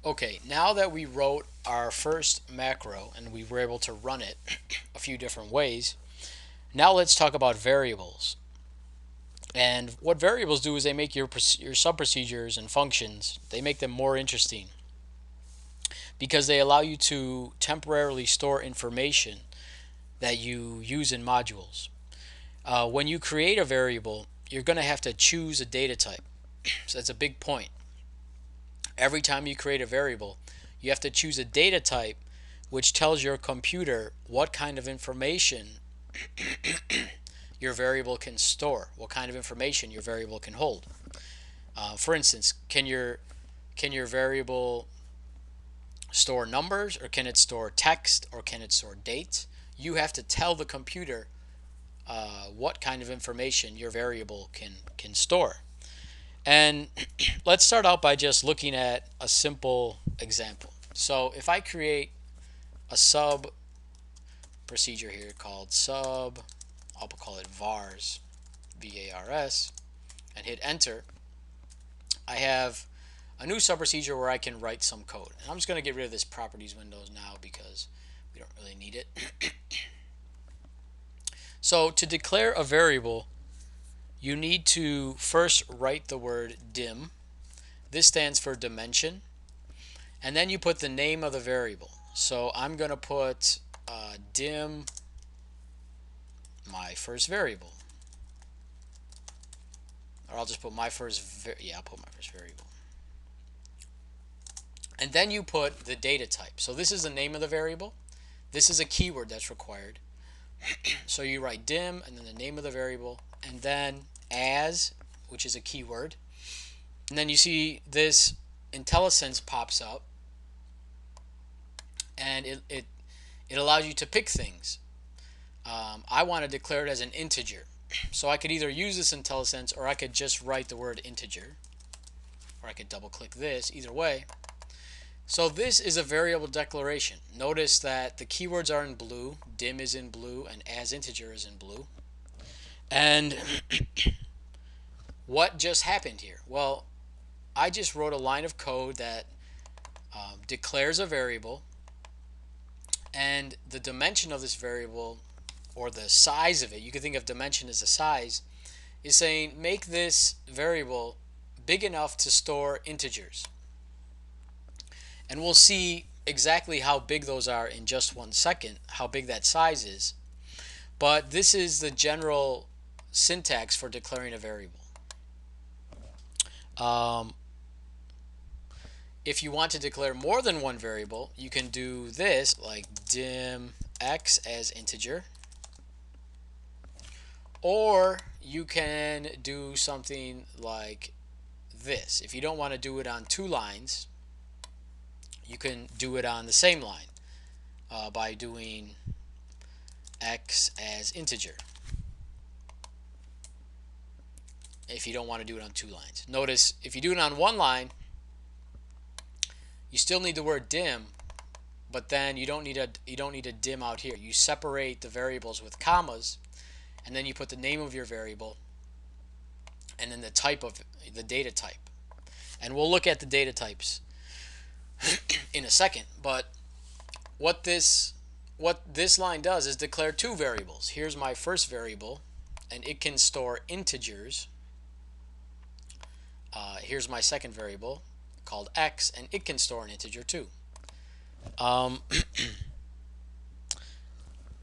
Okay, now that we wrote our first macro and we were able to run it a few different ways, now let's talk about variables. And what variables do is they make your sub procedures and functions, they make them more interesting because they allow you to temporarily store information that you use in modules. When you create a variable, you're going to have to choose a data type. So that's a big point. Every time you create a variable, you have to choose a data type which tells your computer what kind of information your variable can store, what kind of information your variable can hold. For instance, can your variable store numbers, or can it store text, or can it store dates? You have to tell the computer what kind of information your variable can store. And let's start out by just looking at a simple example. So if I create a sub procedure here called sub, I'll call it vars, VARS, and hit enter, I have a new sub procedure where I can write some code. And I'm just going to get rid of this properties windows now because we don't really need it. So to declare a variable, you need to first write the word dim. This stands for dimension. And then you put the name of the variable. So I'm going to put dim my first variable. Or I'll just put my first, I'll put my first variable. And then you put the data type. So this is the name of the variable. This is a keyword that's required. So you write dim and then the name of the variable, and then as, which is a keyword. And then you see this IntelliSense pops up, and it allows you to pick things. I want to declare it as an integer. So I could either use this IntelliSense, or I could just write the word integer, or I could double click this, either way. So this is a variable declaration. Notice that the keywords are in blue, dim is in blue, and as integer is in blue. And what just happened here? Well, I just wrote a line of code that declares a variable, and the dimension of this variable, or the size of it, you can think of dimension as a size, is saying make this variable big enough to store integers. And we'll see exactly how big those are in just 1 second, how big that size is. But this is the general syntax for declaring a variable. If you want to declare more than one variable, you can do this, like dim x as integer. Or you can do something like this. If you don't want to do it on 2 lines, you can do it on the same line by doing x as integer. If you don't want to do it on 2 lines. Notice if you do it on 1 line, you still need the word dim, but then you don't need a dim out here. You separate the variables with commas, and then you put the name of your variable and then the type of the data type. And we'll look at the data types in a second, but what this line does is declare 2 variables. Here's my first variable, and it can store integers. Here's my second variable called x, and it can store an integer too.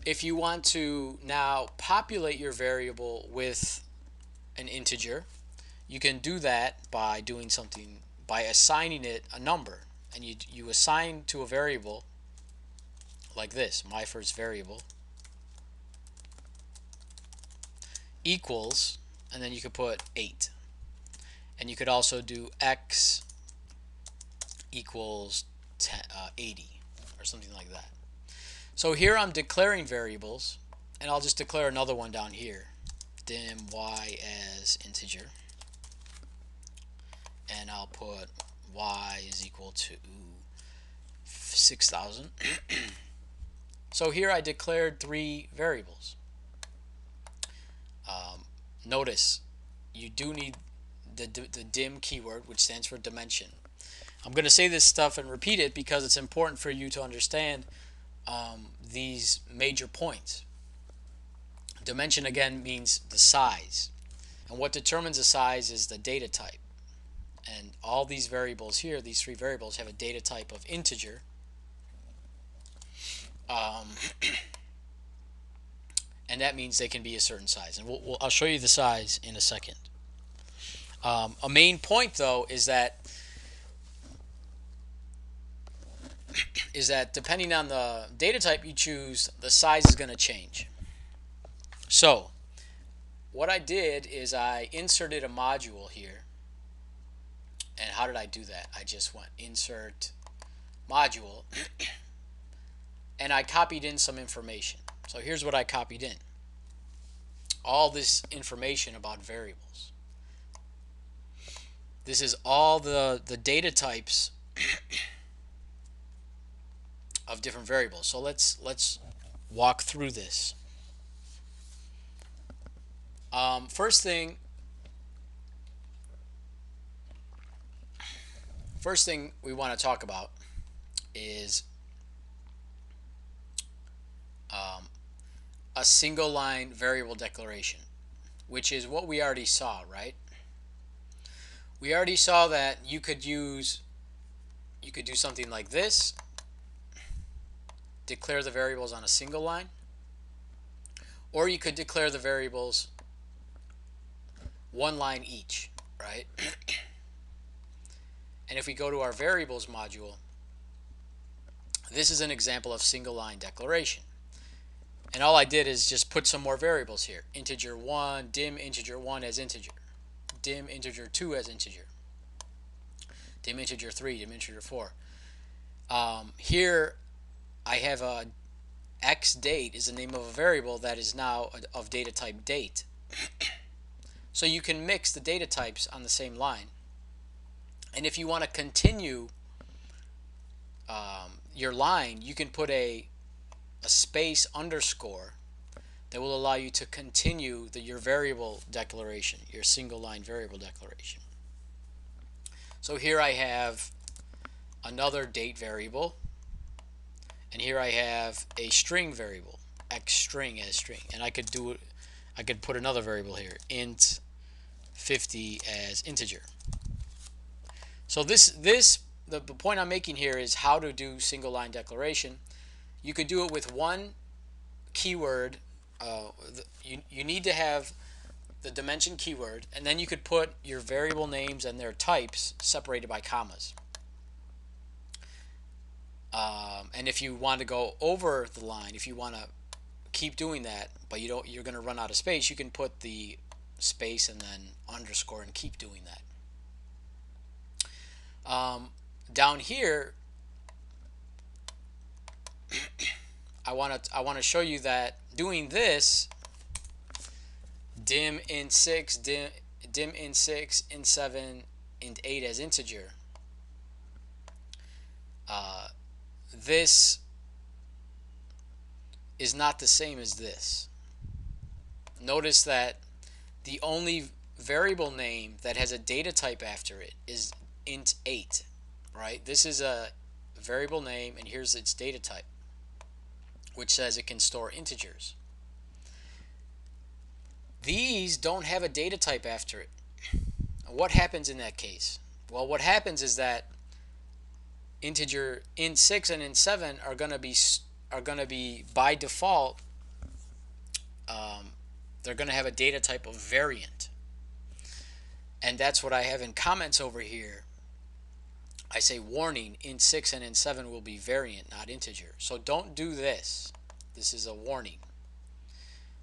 If you want to now populate your variable with an integer, you can do that by doing something, by assigning it a number. And you assign to a variable like this, my first variable equals, and then you could put 8. And you could also do x equals 80 or something like that. So here I'm declaring variables, and I'll just declare another one down here, dim y as integer, and I'll put y is equal to 6,000. So here I declared 3 variables. Notice you do need the dim keyword, which stands for dimension. I'm going to say this stuff and repeat it because it's important for you to understand these major points. Dimension again means the size, and what determines the size is the data type. And all these variables here, these three variables, have a data type of integer. And that means they can be a certain size. And I'll show you the size in a second. A main point, though, is that depending on the data type you choose, the size is going to change. So what I did is I inserted a module here. And how did I do that? I just went insert module and I copied in some information. So here's what I copied in. All this information about variables. This is all the data types of different variables. So let's walk through this. First thing we want to talk about is a single line variable declaration, which is what we already saw, right? We already saw that you could do something like this, declare the variables on a single line, or you could declare the variables one line each, right? And if we go to our variables module, this is an example of single line declaration. And all I did is just put some more variables here. Integer 1, dim integer 1 as integer, dim integer 2 as integer, dim integer 3, dim integer 4. Here I have a xDate is the name of a variable that is now of data type date. So you can mix the data types on the same line. And if you want to continue your line, you can put a space underscore that will allow you to continue your variable declaration, your single line variable declaration. So here I have another date variable, and here I have a string variable, xString as string, and I could put another variable here, int 50 as integer. So the point I'm making here is how to do single line declaration. You could do it with one keyword. You need to have the dimension keyword, and then you could put your variable names and their types separated by commas. And if you want to go over the line, if you want to keep doing that, but you're going to run out of space, you can put the space and then underscore and keep doing that. Down here, I want to show you that doing this, dim int 6, dim int 6, int 7, int 8 as integer. This is not the same as this. Notice that the only variable name that has a data type after it is int 8, right? This is a variable name, and here's its data type, which says it can store integers. These don't have a data type after it. What happens in that case? Well, what happens is that integer int 6 and int 7 are going to be by default, they're going to have a data type of variant. And that's what I have in comments over here. I say warning, int 6 and int 7 will be variant, not integer. So don't do this. This is a warning.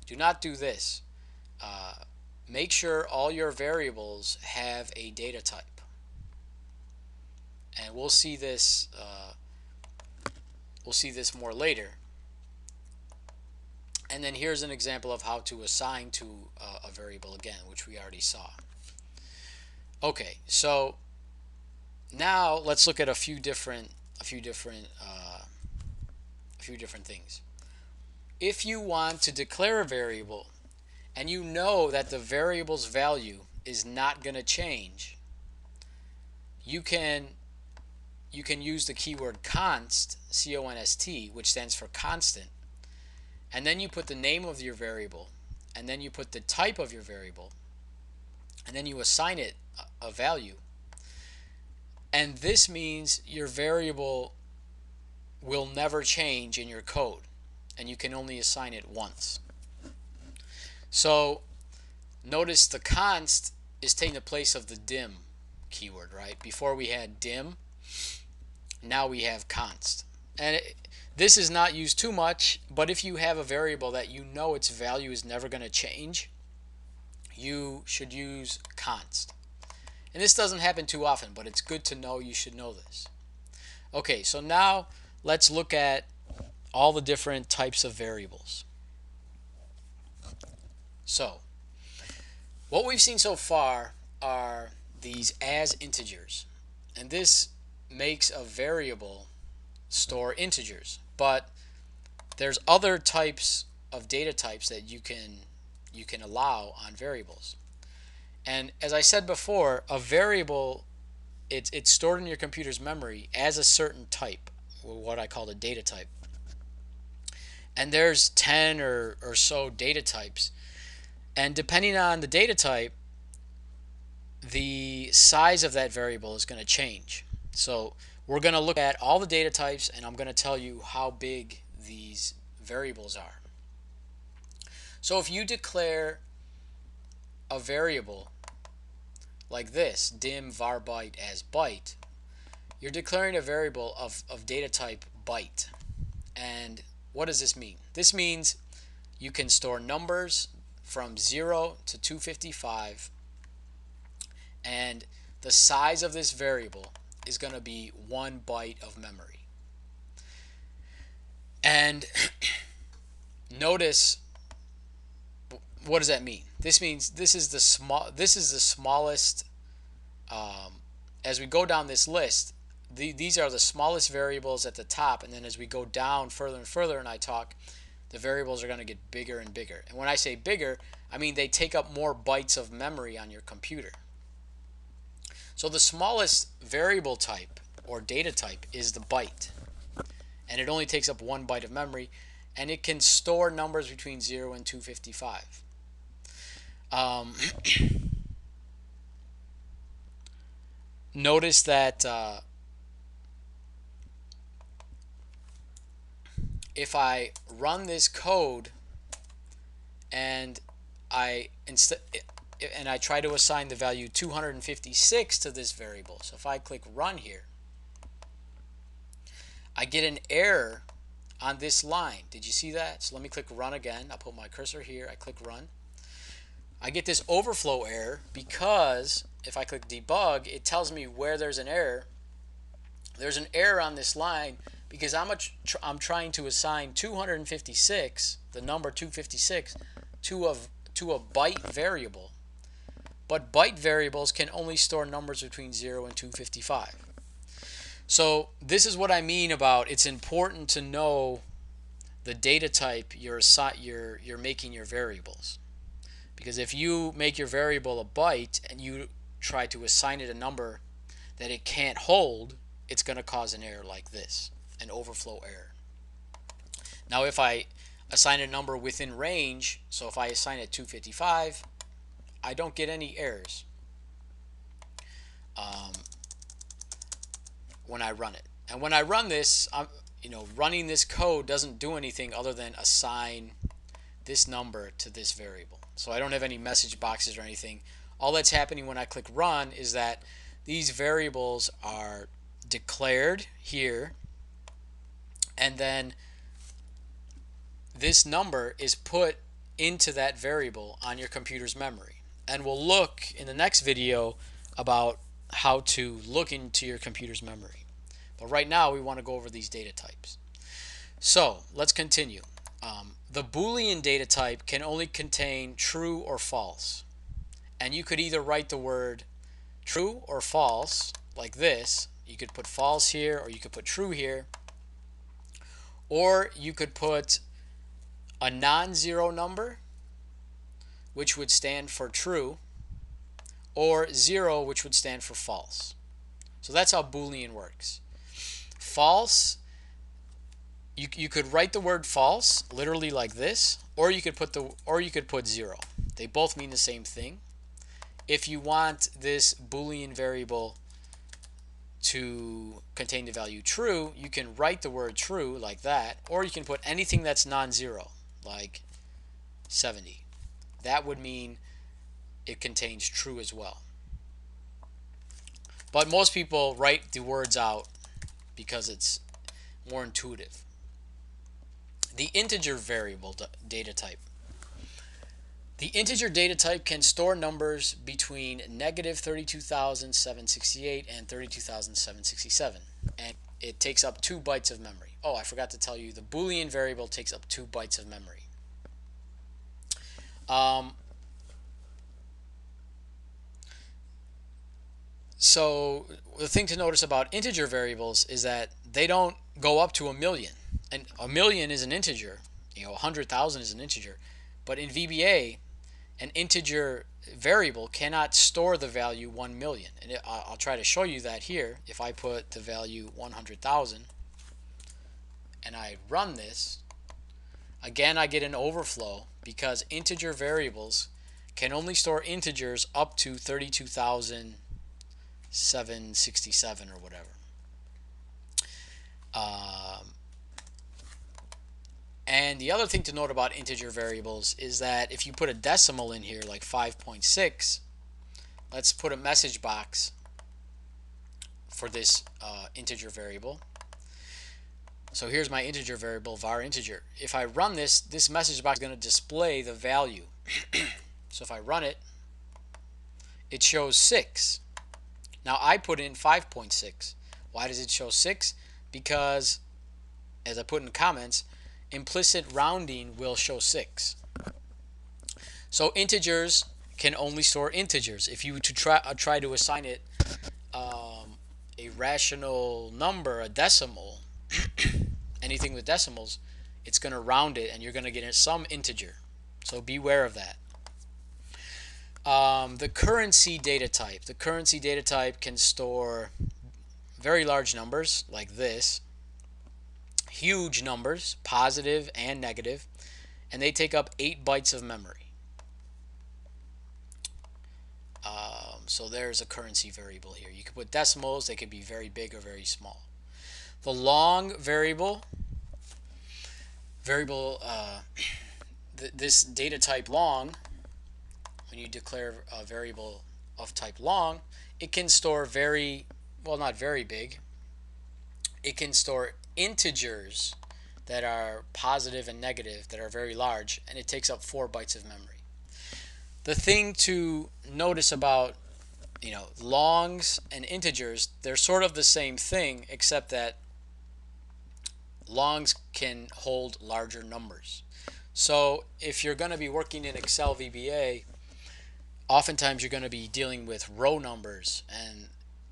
Do not do this. Make sure all your variables have a data type. And we'll see this more later. And then here's an example of how to assign to a variable again, which we already saw. Okay, so now let's look at a few different things. If you want to declare a variable and you know that the variable's value is not going to change, you can you can use the keyword const, C-O-N-S-T, which stands for constant, and then you put the name of your variable, and then you put the type of your variable, and then you assign it a value. And this means your variable will never change in your code, and you can only assign it once. So notice the const is taking the place of the dim keyword, right? Before we had dim, now we have const. And this is not used too much, but if you have a variable that you know its value is never going to change, you should use const. And this doesn't happen too often, but it's good to know. You should know this. Okay, so now let's look at all the different types of variables. So what we've seen so far are these as integers, and this makes a variable store integers, but there's other types of data types that you can allow on variables. And as I said before, a variable, it's stored in your computer's memory as a certain type, or what I call a data type. And there's 10 or so data types, and depending on the data type, the size of that variable is going to change. So we're going to look at all the data types, and I'm going to tell you how big these variables are. So if you declare a variable like this, dim var byte as byte, you're declaring a variable of data type byte. And what does this mean? This means you can store numbers from 0 to 255, and the size of this variable is going to be 1 byte of memory. And notice, what does that mean? This means this is the smallest. As we go down this list, these are the smallest variables at the top, and then as we go down further and further, and I talk, the variables are going to get bigger and bigger. And when I say bigger, I mean they take up more bytes of memory on your computer. So the smallest variable type or data type is the byte, and it only takes up 1 byte of memory, and it can store numbers between 0 and 255. Notice that if I run this code and I try to assign the value 256 to this variable, so if I click run here, I get an error on this line. Did you see that? So let me click run again. I'll put my cursor here. I click run. I get this overflow error because if I click debug, it tells me where there's an error. There's an error on this line because I'm trying to assign 256, the number 256, to a byte variable. But byte variables can only store numbers between 0 and 255. So this is what I mean about it's important to know the data type you're making your variables. Because if you make your variable a byte and you try to assign it a number that it can't hold, it's going to cause an error like this, an overflow error. Now if I assign a number within range, so if I assign it 255, I don't get any errors when I run it. And when I run this, running this code doesn't do anything other than assign this number to this variable. So I don't have any message boxes or anything. All that's happening when I click run is that these variables are declared here, and then this number is put into that variable on your computer's memory. And we'll look in the next video about how to look into your computer's memory. But right now we want to go over these data types. So let's continue. The Boolean data type can only contain true or false. And you could either write the word true or false like this. You could put false here, or you could put true here. Or you could put a non-zero number, which would stand for true, or 0, which would stand for false. So that's how Boolean works. false, you could write the word false literally like this, or you could put 0. They both mean the same thing. If you want this Boolean variable to contain the value true, you can write the word true like that, or you can put anything that's non-zero, like 70. That would mean it contains true as well. But most people write the words out because it's more intuitive. The integer variable data type. The integer data type can store numbers between negative 32,768 and 32,767, and it takes up 2 bytes of memory. Oh, I forgot to tell you, the Boolean variable takes up 2 bytes of memory. So the thing to notice about integer variables is that they don't go up to 1,000,000. And 1,000,000 is an integer, 100,000 is an integer. But in VBA, an integer variable cannot store the value 1,000,000. And I'll try to show you that here. If I put the value 100,000 and I run this, again I get an overflow because integer variables can only store integers up to 32,767 or whatever. And the other thing to note about integer variables is that if you put a decimal in here like 5.6, let's put a message box for this integer variable. So here's my integer variable, var integer. If I run this, this message box is going to display the value. So if I run it, it shows 6. Now I put in 5.6. Why does it show 6? Because, as I put in comments, implicit rounding will show 6. So integers can only store integers. If you were to try to assign it a rational number, a decimal, anything with decimals, it's going to round it and you're going to get some integer. So beware of that. The currency data type. The currency data type can store very large numbers like this, huge numbers, positive and negative, and they take up 8 bytes of memory. So there's a currency variable here. You could put decimals, they could be very big or very small. The long variable, this data type long, when you declare a variable of type long, it can store not very big. It can store integers that are positive and negative that are very large, and it takes up 4 bytes of memory. The thing to notice about longs and integers, they're sort of the same thing, except that longs can hold larger numbers. So if you're going to be working in Excel VBA, oftentimes you're going to be dealing with row numbers, and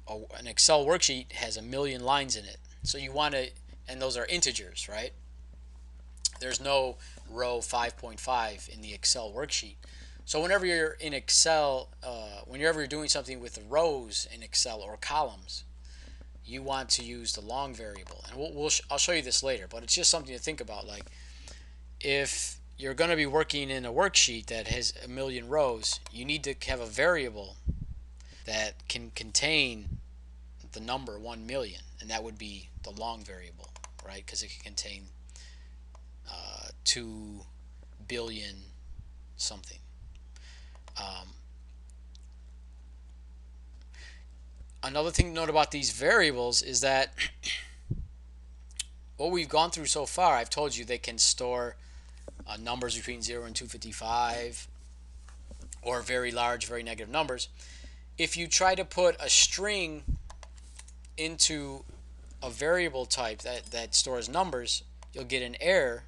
an Excel worksheet has 1,000,000 lines in it. So you want to, and those are integers, right? There's no row 5.5 in the Excel worksheet. So whenever you're in Excel, whenever you're doing something with rows in Excel or columns, you want to use the long variable. And I'll show you this later, but it's just something to think about. Like, if you're going to be working in a worksheet that has 1,000,000 rows, you need to have a variable that can contain the number 1,000,000, and that would be the long variable, right? Because it can contain 2 billion something. Another thing to note about these variables is that what we've gone through so far, I've told you they can store numbers between 0 and 255, or very large, very negative numbers. If you try to put a string into a variable type that stores numbers, you'll get an error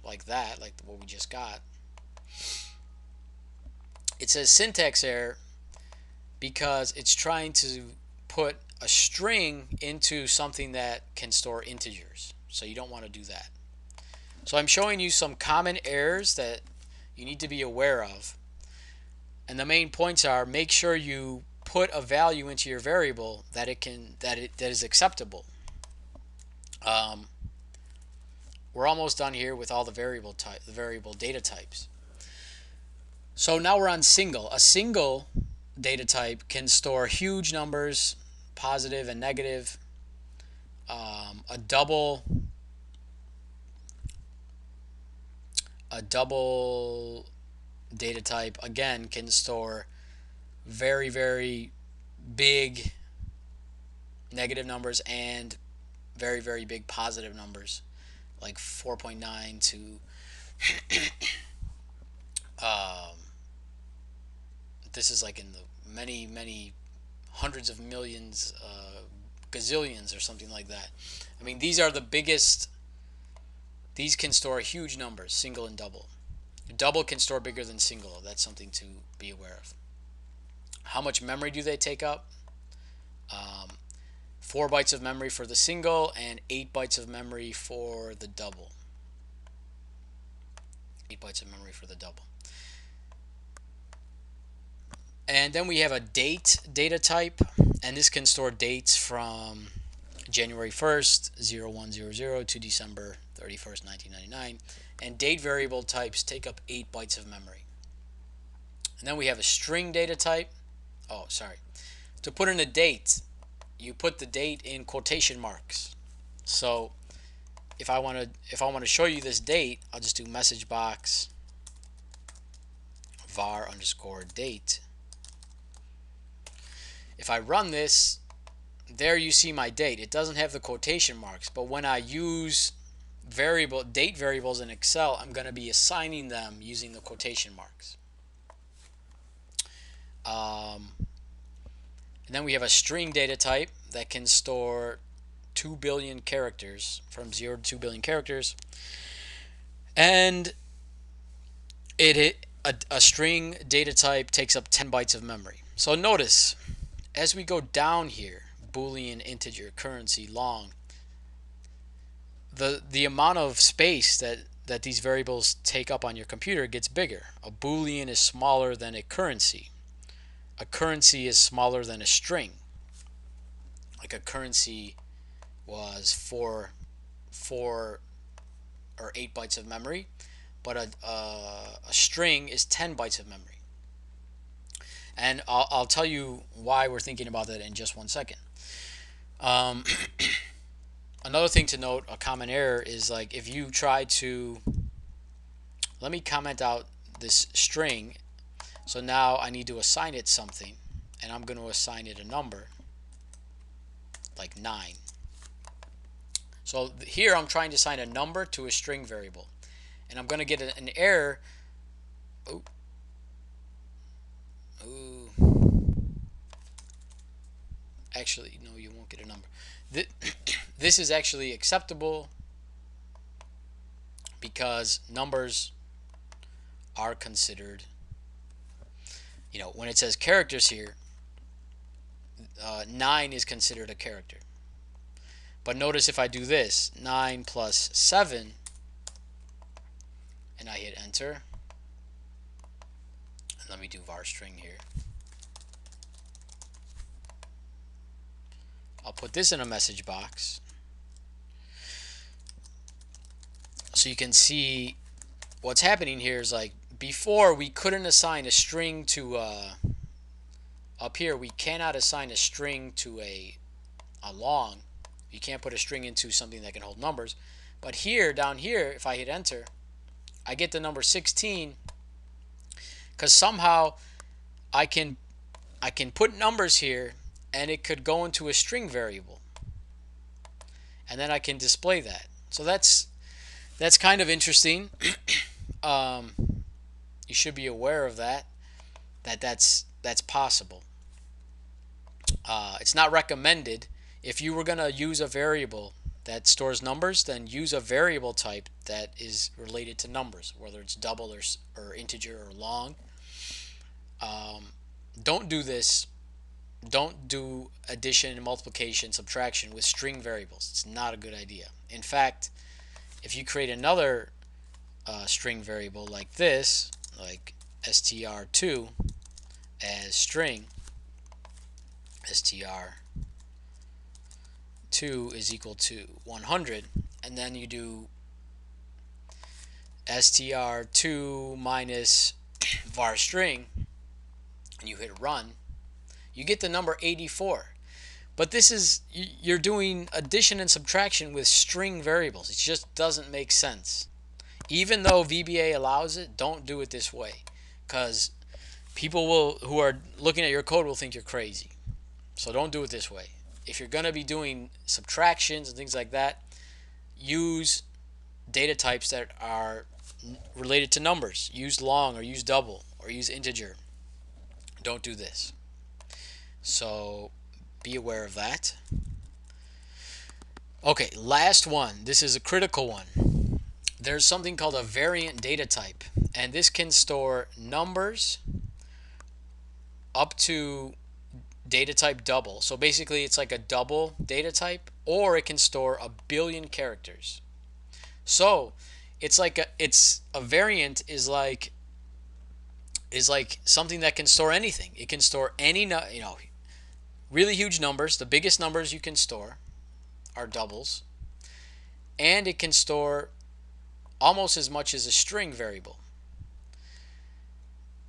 like that, like what we just got. It says syntax error because it's trying to put a string into something that can store integers. So you don't want to do that. So I'm showing you some common errors that you need to be aware of. And the main points are: make sure you put a value into your variable that is acceptable. Um, we're almost done here with all the variable data types. So now we're on single. A single data type can store huge numbers, positive and negative. A double data type again can store very, very big negative numbers and very, very big positive numbers, like 4.9 to um, this is like in the many, many hundreds of millions, gazillions or something like that. I mean, these are the biggest. These can store huge numbers, single and double. Double can store bigger than single. That's something to be aware of. How much memory do they take up? Um, 4 bytes of memory for the single and 8 bytes of memory for the double. 8 bytes of memory for the double. And then we have a date data type, and this can store dates from January 1st, 0100 to December 31st, 1999. And date variable types take up 8 bytes of memory. And then we have a string data type. Oh, sorry. To put in a date, you put the date in quotation marks. So if I want to show you this date, I'll just do message box var underscore date. If I run this, there you see my date. It doesn't have the quotation marks, but when I use date variables in Excel, I'm going to be assigning them using the quotation marks. And then we have a string data type that can store 2 billion characters, from 0 to 2 billion characters. And a string data type takes up 10 bytes of memory. So notice, as we go down here, Boolean, integer, currency, long, the amount of space that these variables take up on your computer gets bigger. A Boolean is smaller than a currency. A currency is smaller than a string. Like a currency was 4 or 8 bytes of memory, but a string is 10 bytes of memory. And I'll tell you why we're thinking about that in just 1 second. Another thing to note, a common error, is like if you try to, let me comment out this string. So now I need to assign it something, and I'm going to assign it a number, like 9. So here I'm trying to assign a number to a string variable, and I'm going to get an error. Actually, no, you won't get a number. This is actually acceptable because numbers are considered, when it says characters here, 9 is considered a character. But notice if I do this, 9 plus 7, and I hit enter, and let me do var string here. I'll put this in a message box so you can see what's happening here. Is like before we couldn't assign a string to up here we cannot assign a string to a long. You can't put a string into something that can hold numbers. But here, down here, if I hit enter, I get the number 16 because somehow I can put numbers here and it could go into a string variable, and then I can display that. So that's kind of interesting. You should be aware of that's possible. It's not recommended. If you were going to use a variable that stores numbers, then use a variable type that is related to numbers, whether it's double or integer or long. Don't do this. Don't do addition and multiplication, subtraction with string variables. It's not a good idea. In fact, if you create another string variable like this, like str2 as string, str2 str2 is equal to 100, and then you do str2 minus var string, and you hit run, you get the number 84. But this is, you're doing addition and subtraction with string variables. It just doesn't make sense. Even though VBA allows it, don't do it this way, because people who are looking at your code will think you're crazy. So don't do it this way. If you're going to be doing subtractions and things like that, use data types that are related to numbers. Use long or use double or use integer. Don't do this. So be aware of that. Okay, last one. This is a critical one. There's something called a variant data type, and this can store numbers up to data type double. So basically it's like a double data type, or it can store 1 billion characters. So it's like a variant is like something that can store anything. It can store any really huge numbers. The biggest numbers you can store are doubles, and it can store almost as much as a string variable.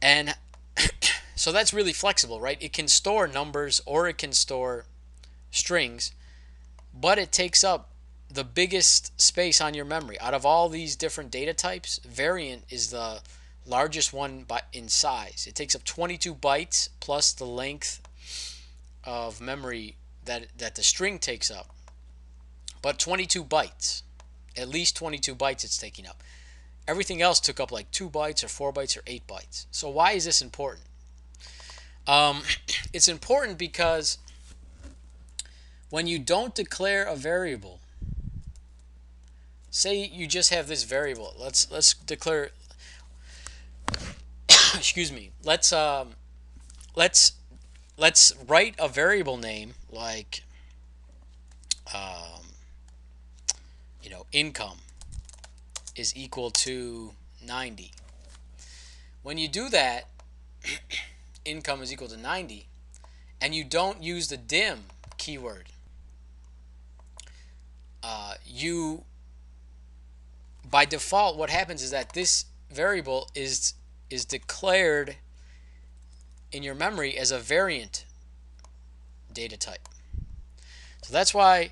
And so that's really flexible, right? It can store numbers or it can store strings, but it takes up the biggest space on your memory. Out of all these different data types, variant is the largest one in size. It takes up 22 bytes plus the length of memory that the string takes up. But 22 bytes, at least 22 bytes it's taking up. Everything else took up like 2 bytes or 4 bytes or 8 bytes. So why is this important? It's important because when you don't declare a variable, say you just have this variable. Let's declare. Excuse me. Let's write a variable name like income is equal to 90. When you do that, income is equal to 90, and you don't use the dim keyword, you by default, what happens is that this variable is declared in your memory as a variant data type. So that's why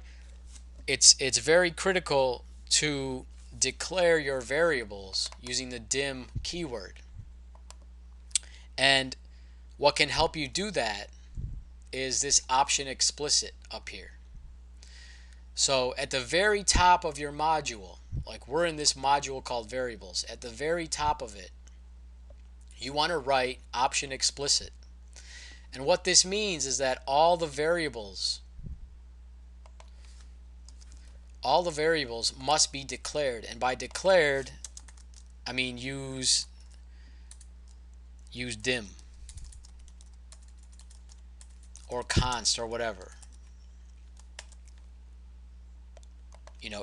it's very critical to declare your variables using the dim keyword. And what can help you do that is this option explicit up here. So at the very top of your module, like we're in this module called variables, at the very top of it, you want to write option explicit. And what this means is that all the variables must be declared. And by declared, I mean use dim or const or whatever.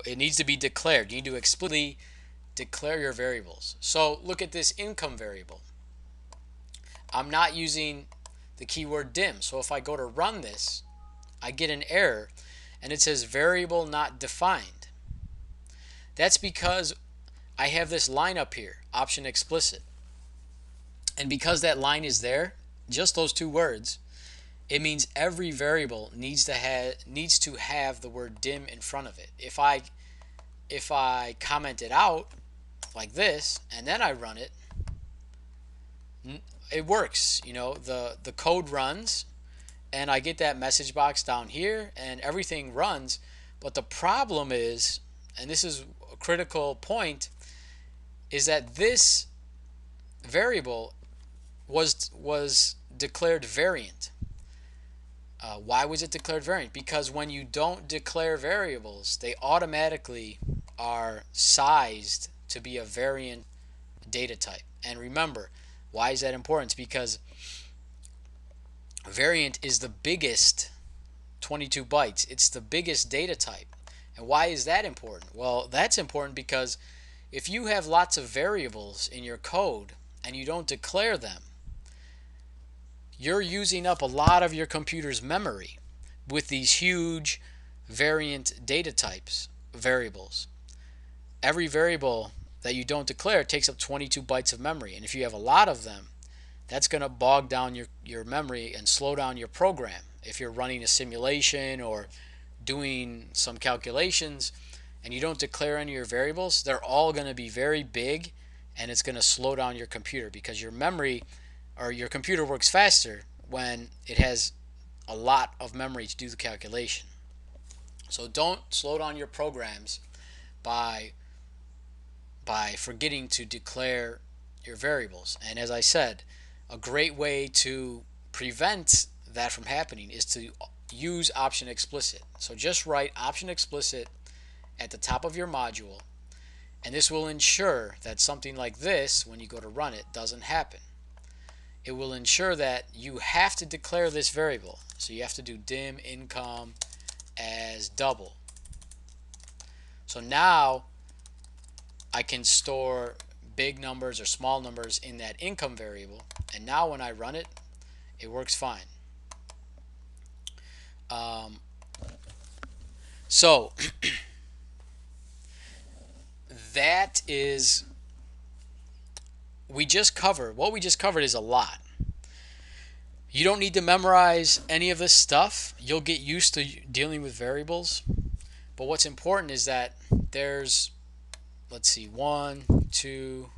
It needs to be declared. You need to explicitly declare your variables. So look at this income variable. I'm not using the keyword dim. So if I go to run this, I get an error and it says variable not defined. That's because I have this line up here, option explicit. And because that line is there, just those two words, it means every variable needs to have the word dim in front of it. If I comment it out like this and then I run it, it works. The code runs and I get that message box down here and everything runs. But the problem is, and this is a critical point, is that this variable was declared variant. Why was it declared variant? Because when you don't declare variables, they automatically are sized to be a variant data type. And remember, why is that important? It's because variant is the biggest 22 bytes. It's the biggest data type. And why is that important? Well, that's important because if you have lots of variables in your code and you don't declare them, you're using up a lot of your computer's memory with these huge variant data types variables. Every variable that you don't declare takes up 22 bytes of memory, and if you have a lot of them, that's going to bog down your memory and slow down your program. If you're running a simulation or doing some calculations and you don't declare any of your variables, they're all going to be very big, and it's going to slow down your computer because your memory or your computer works faster when it has a lot of memory to do the calculation. So don't slow down your programs by forgetting to declare your variables. And as I said, a great way to prevent that from happening is to use option explicit. So just write option explicit at the top of your module, and this will ensure that something like this, when you go to run it, doesn't happen. It will ensure that you have to declare this variable. So you have to do dim income as double. So now I can store big numbers or small numbers in that income variable, and now when I run it, it works fine. So that is what we just covered is a lot. You don't need to memorize any of this stuff. You'll get used to dealing with variables. But what's important is that there's, let's see, 1, 2,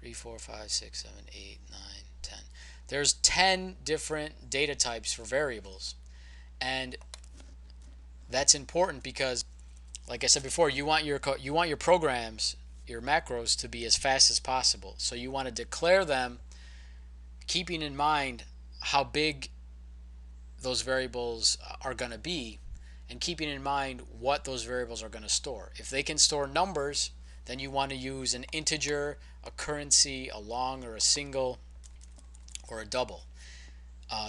3, 4, 5, 6, 7, 8, 9, 10. There's 10 different data types for variables. And that's important because, like I said before, you want your programs, your macros, to be as fast as possible. So you want to declare them keeping in mind how big those variables are going to be, and keeping in mind what those variables are going to store. If they can store numbers, then you want to use an integer, a currency, a long or a single, or a double.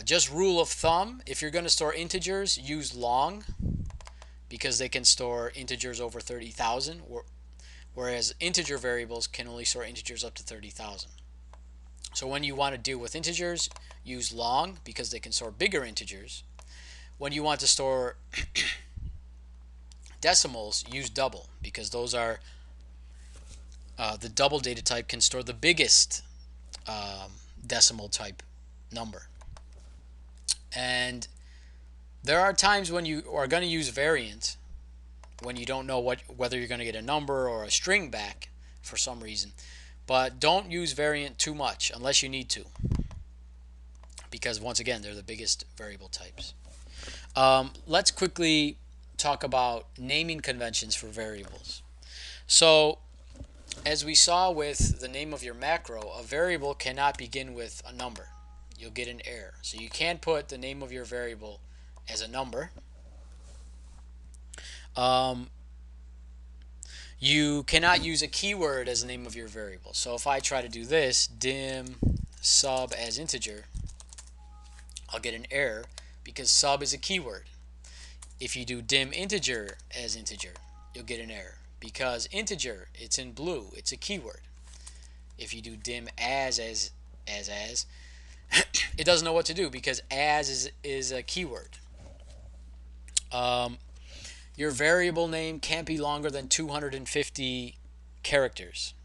Just rule of thumb, if you're going to store integers, use long, because they can store integers over 30,000, whereas integer variables can only store integers up to 30,000. So when you want to deal with integers, use long, because they can store bigger integers. When you want to store decimals, use double, because those are the double data type can store the biggest decimal type number. And there are times when you are going to use variant when you don't know whether you're going to get a number or a string back for some reason. But don't use variant too much unless you need to, because once again, they're the biggest variable types. Let's quickly talk about naming conventions for variables. So as we saw with the name of your macro, a variable cannot begin with a number. You'll get an error. So you can't put the name of your variable as a number. You cannot use a keyword as the name of your variable. So if I try to do this, dim sub as integer, I'll get an error because sub is a keyword. If you do dim integer as integer, you'll get an error because integer, it's in blue, it's a keyword. If you do dim as it doesn't know what to do because as is a keyword. Your variable name can't be longer than 250 characters.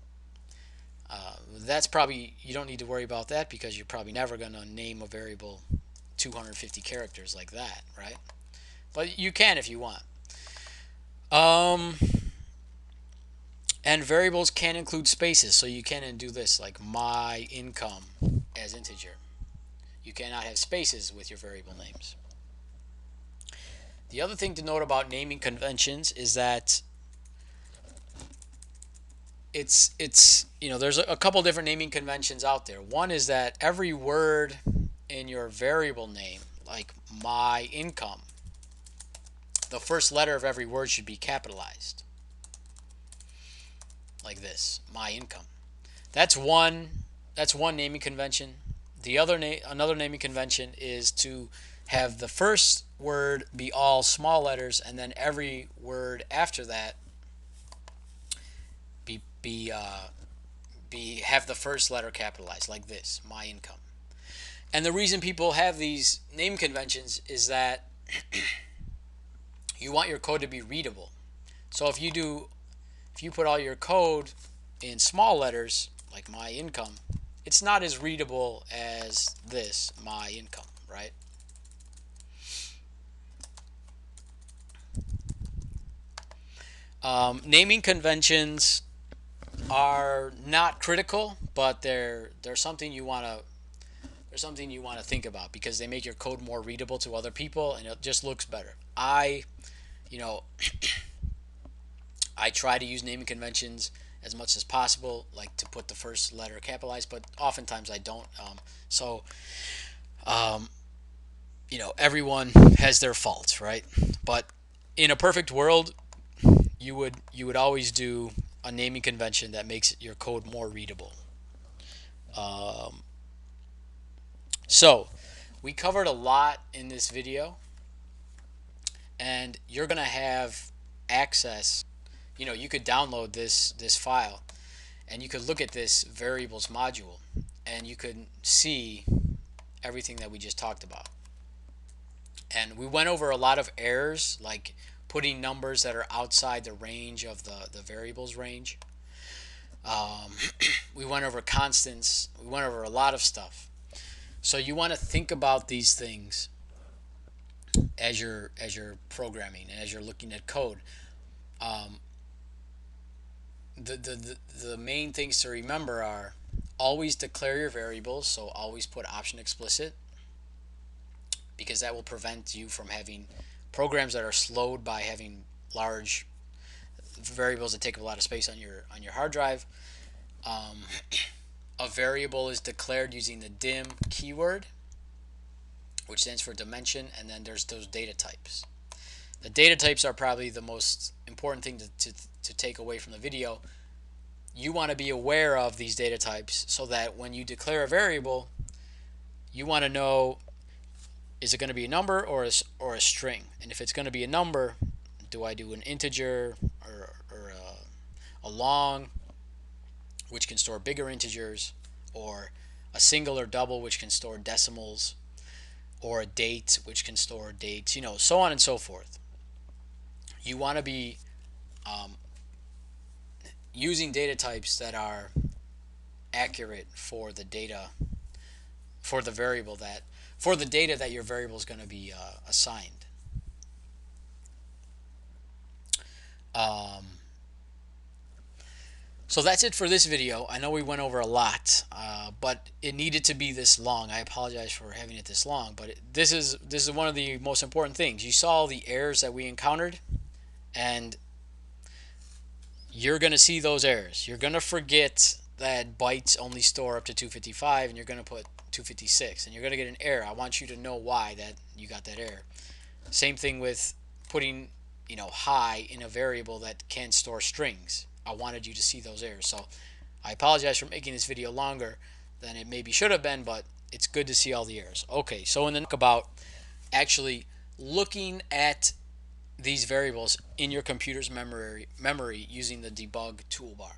That's probably, you don't need to worry about that because you're probably never going to name a variable 250 characters like that, right? But you can if you want. And variables can include spaces, so you can do this, like my income as integer. You cannot have spaces with your variable names. The other thing to note about naming conventions is that it's there's a couple different naming conventions out there. One is that every word in your variable name, like my income, the first letter of every word should be capitalized. Like this, my income. That's one naming convention. Another naming convention is to have the first word be all small letters, and then every word after that have the first letter capitalized, like this, my income. And the reason people have these name conventions is that you want your code to be readable. So if you put all your code in small letters, like my income, it's not as readable as this, my income, right? Naming conventions are not critical, but they're something you want to think about because they make your code more readable to other people and it just looks better. You know, I try to use naming conventions as much as possible, like to put the first letter capitalized, but oftentimes I don't. So, um, everyone has their faults, right? But in a perfect world, you would always do a naming convention that makes your code more readable. Um, so, we covered a lot in this video, and you're gonna have access. You could download this file and you could look at this variables module and you could see everything that we just talked about. And we went over a lot of errors, like putting numbers that are outside the range of the variables range. um, we went over constants, we went over a lot of stuff. So you want to think about these things as you're programming and as you're looking at code. um, the main things to remember are always declare your variables, so always put option explicit, because that will prevent you from having programs that are slowed by having large variables that take up a lot of space on your hard drive. Um, a variable is declared using the dim keyword, which stands for dimension, and then there's those data types. The data types are probably the most important thing to take away from the video. You want to be aware of these data types so that when you declare a variable, you want to know, is it going to be a number or a string? And if it's going to be a number, do I do an integer or a long, which can store bigger integers, or a single or double, which can store decimals, or a date, which can store dates, so on and so forth. You want to be using data types that are accurate for the data, for the data that your variable is going to be assigned. Um, so that's it for this video. I know we went over a lot, but it needed to be this long. I apologize for having it this long, but this is one of the most important things. You saw the errors that we encountered, and you're going to see those errors. You're going to forget that bytes only store up to 255, and you're going to put 256, and you're going to get an error. I want you to know why that you got that error. Same thing with putting high in a variable that can store strings. I wanted you to see those errors. So I apologize for making this video longer than it maybe should have been, but it's good to see all the errors. Okay, so in the talk about actually looking at these variables in your computer's memory using the debug toolbar.